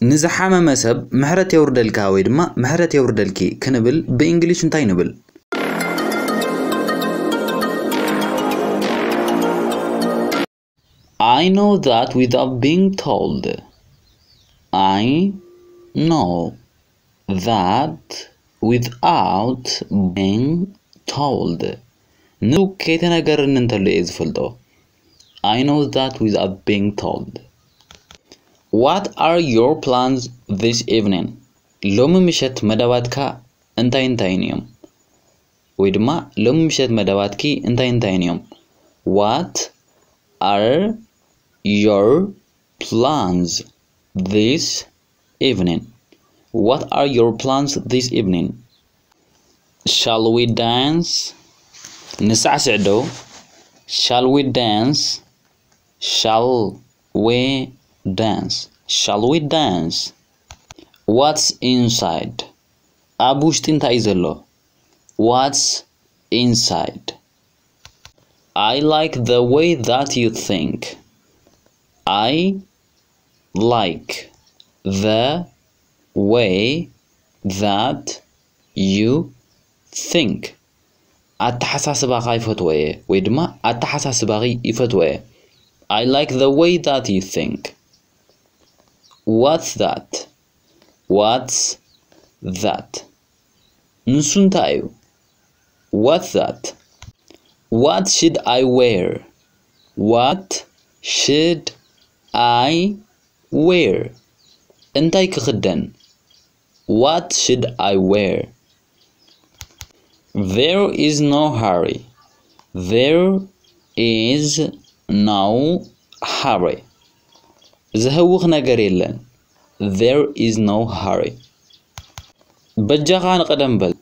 نزحامة مسب محرت يوردلك هاويد ما محرت يوردلكي كنبل بإنجليش انتاي نبل I know that without being told. I know that without being told. No كيتناقر ننتلو إزفلدو. I know that without being told. What are your plans this evening? لوم مشت مدواتك انتاينيوم. ويدما لوم مشت مدواتكي انتاينيوم. What are your plans this evening? What are your plans this evening? Shall we dance? نسعسعدو. Shall we dance? Shall we dance? Shall we dance? What's inside? أبوشتين تايزلو. What's inside? I like the way that you think. I like the way that you think. التحساسباغي يفتوي ويدما التحساسباغي يفتوي. I like the way that you think. What's that? What's that? نسون تايو. What's that? What should I wear? What should I wear? انتاي كخدن. What should I wear? There is no hurry. There is no hurry. زهوخ نجار يلن. There is no hurry. بجاقان قدم بل.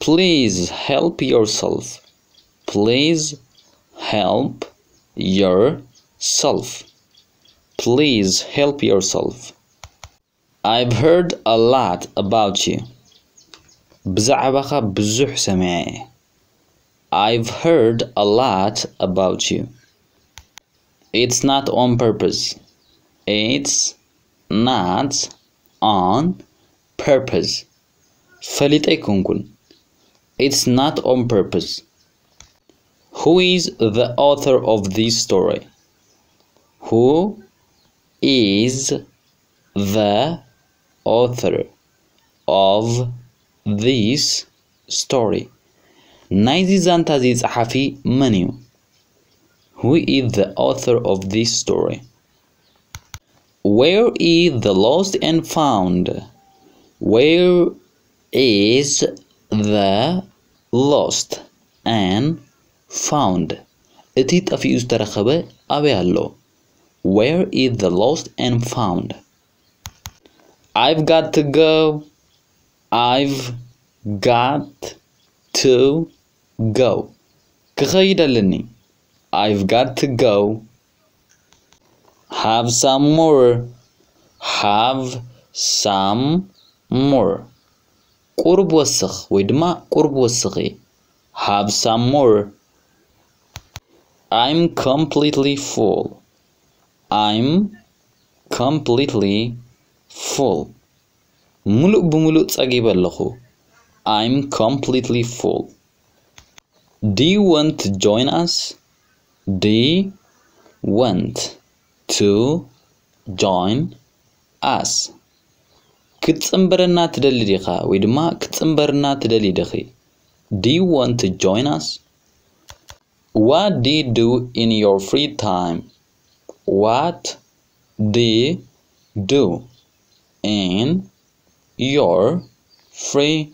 Please help yourself. Please help yourself. Please help yourself. I've heard a lot about you. بزعبخة بزح سمعي. I've heard a lot about you. It's not on purpose. It's not on purpose. فليتيكون كن. It's not on purpose. Who is the author of this story? Who is the author of this story? نايزي زانتازي صحفي منيو. Who is the author of this story? Where is the lost and found? Where is the lost and found? اتي تفي استرخبه أبي هلو. Where is the lost and found? I've got to go. I've got to go. كخيدة لني. I've got to go. Have some more. Have some more. قرب وسخ ويدما قرب وسخي. Have some more. I'm completely full. I'm completely full. ملؤ بملؤ تساقيب اللخو. I'm completely full. Do you want to join us? Do you want to join us? كتسنبرنا تدلي ديخا ويدما كتسنبرنا تدلي دخي. Do you want to join us? What do you do in your free time? What do you do in your free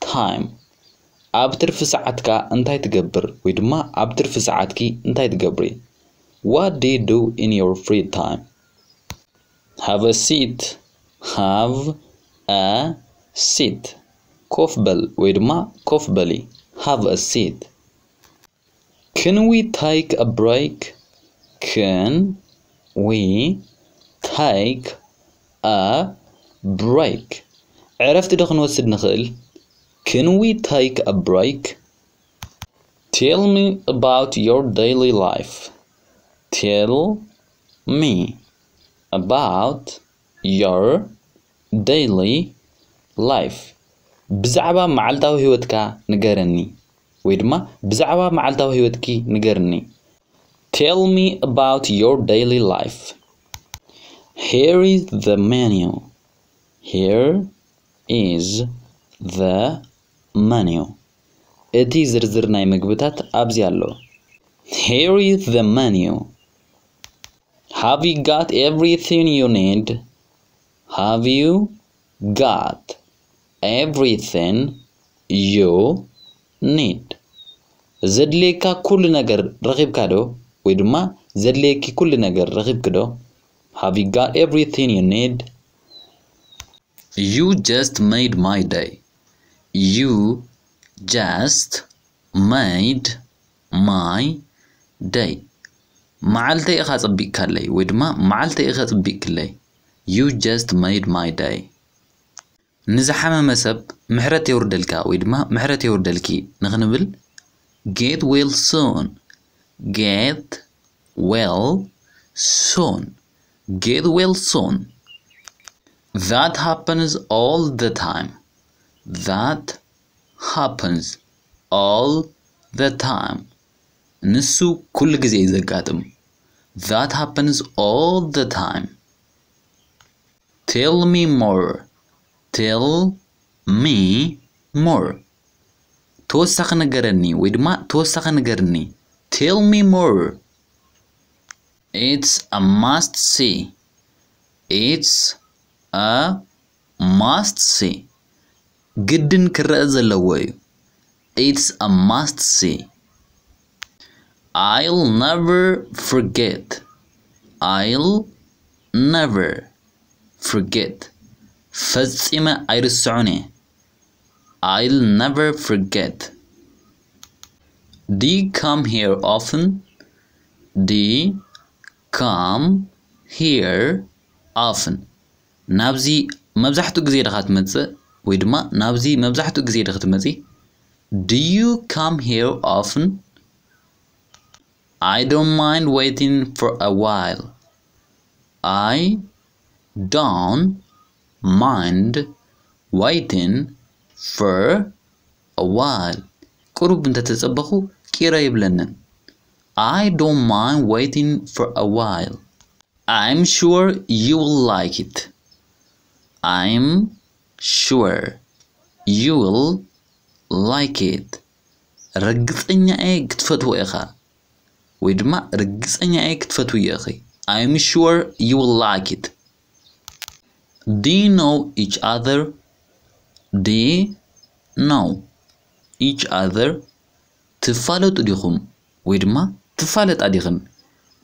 time? أبتر في ساعتك أنتي تجبر ويدما أبتر في ساعتك أنتي تجبري. What do you do in your free time? Have a seat. Have a seat. كوفبل ويدما كوفبلي. Have a seat. Can we take a break? Can we take a break? عرفت دخل نوسد نخل. Can we take a break? Tell me about your daily life. Tell me about your daily life بزعبا معلتاو هيوتكا نقرني ويدما بزعبا معلتاو هيوتكي نقرني Tell me about your daily life. Here is the menu. Here is the menu. It is زرزرناي مقبتات أبزيالو. Here is the menu. Have you got everything you need? Have you got everything you need? زدليكا كل نجر رغيب كادو ويدما زدليكي كل نجر رغيب كدو. Have you got everything you need? You just made my day. You just made my day. معلتي إخا تطبيق كالي ويدما معلتي إخا تطبيق كالي. You just made my day. نزحما مسب محرتي وردلكا ويدما محرتي وردلكي نغنبل get well soon. Get well soon. Get well soon. That happens all the time. That happens all the time. نسو كل جزء زقاتم. That happens all the time. Tell me more. Tell me more. توسخ نقرني ويدما توسخ نقرني. Tell me more. It's a must see. It's a must see. جدن كرأز اللوي. It's a must see. I'll never forget. I'll never forget. فزيمة أيرسعني. I'll never forget. Do you come here often? Do you come here often? نابزي مبزحتو جزيرة خاتمتزة ويدما نابزي مبزحتو جزيرة خاتمتزي. Do you come here often? I don't mind waiting for a while. I don't mind waiting for a while. قرب انت تتصبخو كيرا يبلنن. I don't mind waiting for a while. I'm sure you will like it. I'm sure you will like it. رقصني ايه كتفتو اخا ويدما رقصني ايه كتفتو يا اخي. I'm sure you will like it. Do you know each other? Do you know each other? تفالت أديهم ويدما تفالت أديهم.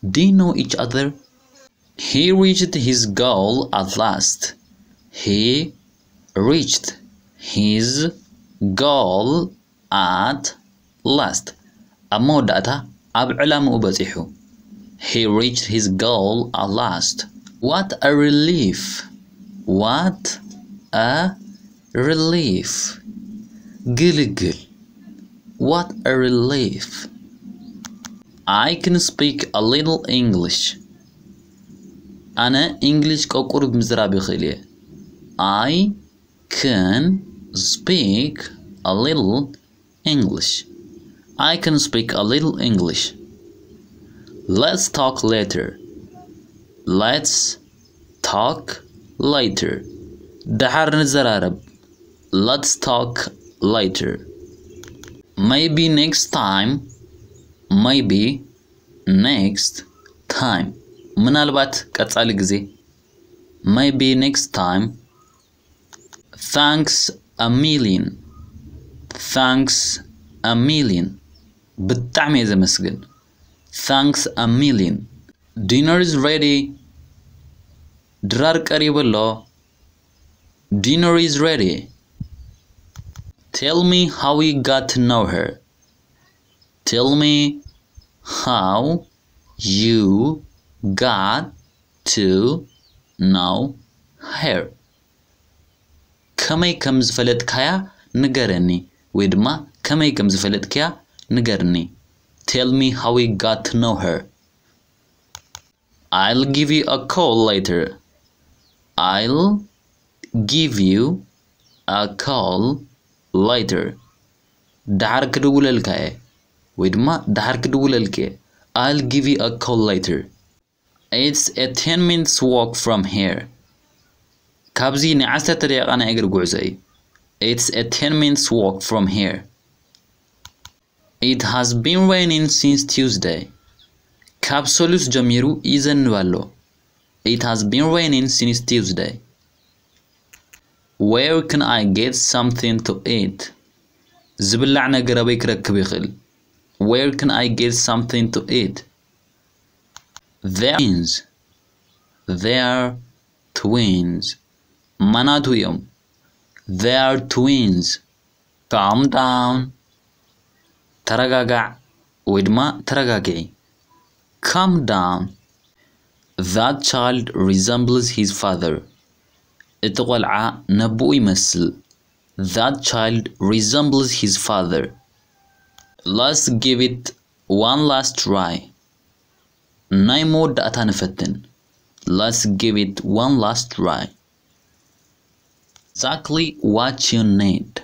Do you know each other? He reached his goal at last. He reached his goal at last. أموداتا أبعلام أبزيحو. He reached his goal at last. What a relief. What a relief. Gilgil. What a relief. I can speak a little English. أنا English كقرب مزرابي خليه. I can speak a little English. I can speak a little English. Let's talk later. Let's talk later. دحر نزرارب. Let's talk later. Maybe next time. Maybe next time. منالبات قطعلي غزي. Maybe next time. Thanks a million. Thanks a million. بالطعم يزمسجن. Thanks a million. Dinner is ready. درار قريب الله. Dinner is ready. Tell me how you got to know her. Tell me how you got to know her. كمي كم زفلت كيا نقرني ويدما كمي كم زفلت كيا نقرني. Tell me how you got to know her. I'll give you a call later. I'll give you a call later. دحر كدوللك ويدما دحر كدوللك I'll give you a call later. It's a 10 minutes walk from here. كابزي نعسة طريق أنا أقدر قعزي. It's a 10 minutes walk from here. It has been raining since Tuesday. كابسولوس جميرو إذن والو. It has been raining since Tuesday. Where can I get something to eat? زبلعنا قرابيك ركب يخل. Where can I get something to eat? They're twins. مناتو يوم. They're twins. Calm down. ترقاقع. ويدما ترقاقعي. Calm down. That child resembles his father. اتقلع نبو يمثل. That child resembles his father. Let's give it one last try. نايمود أتنفتن. Let's give it one last try. Exactly what you need.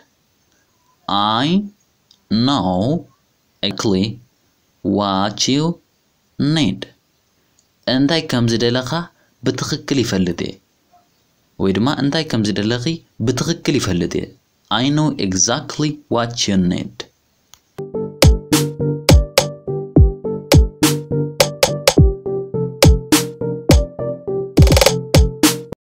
I know exactly what you need. أنتي كم زدلقة بتخكلي يفلدي. ويدما أنتي كم زدلقي بتخكلي يفلدي. I know exactly what you need.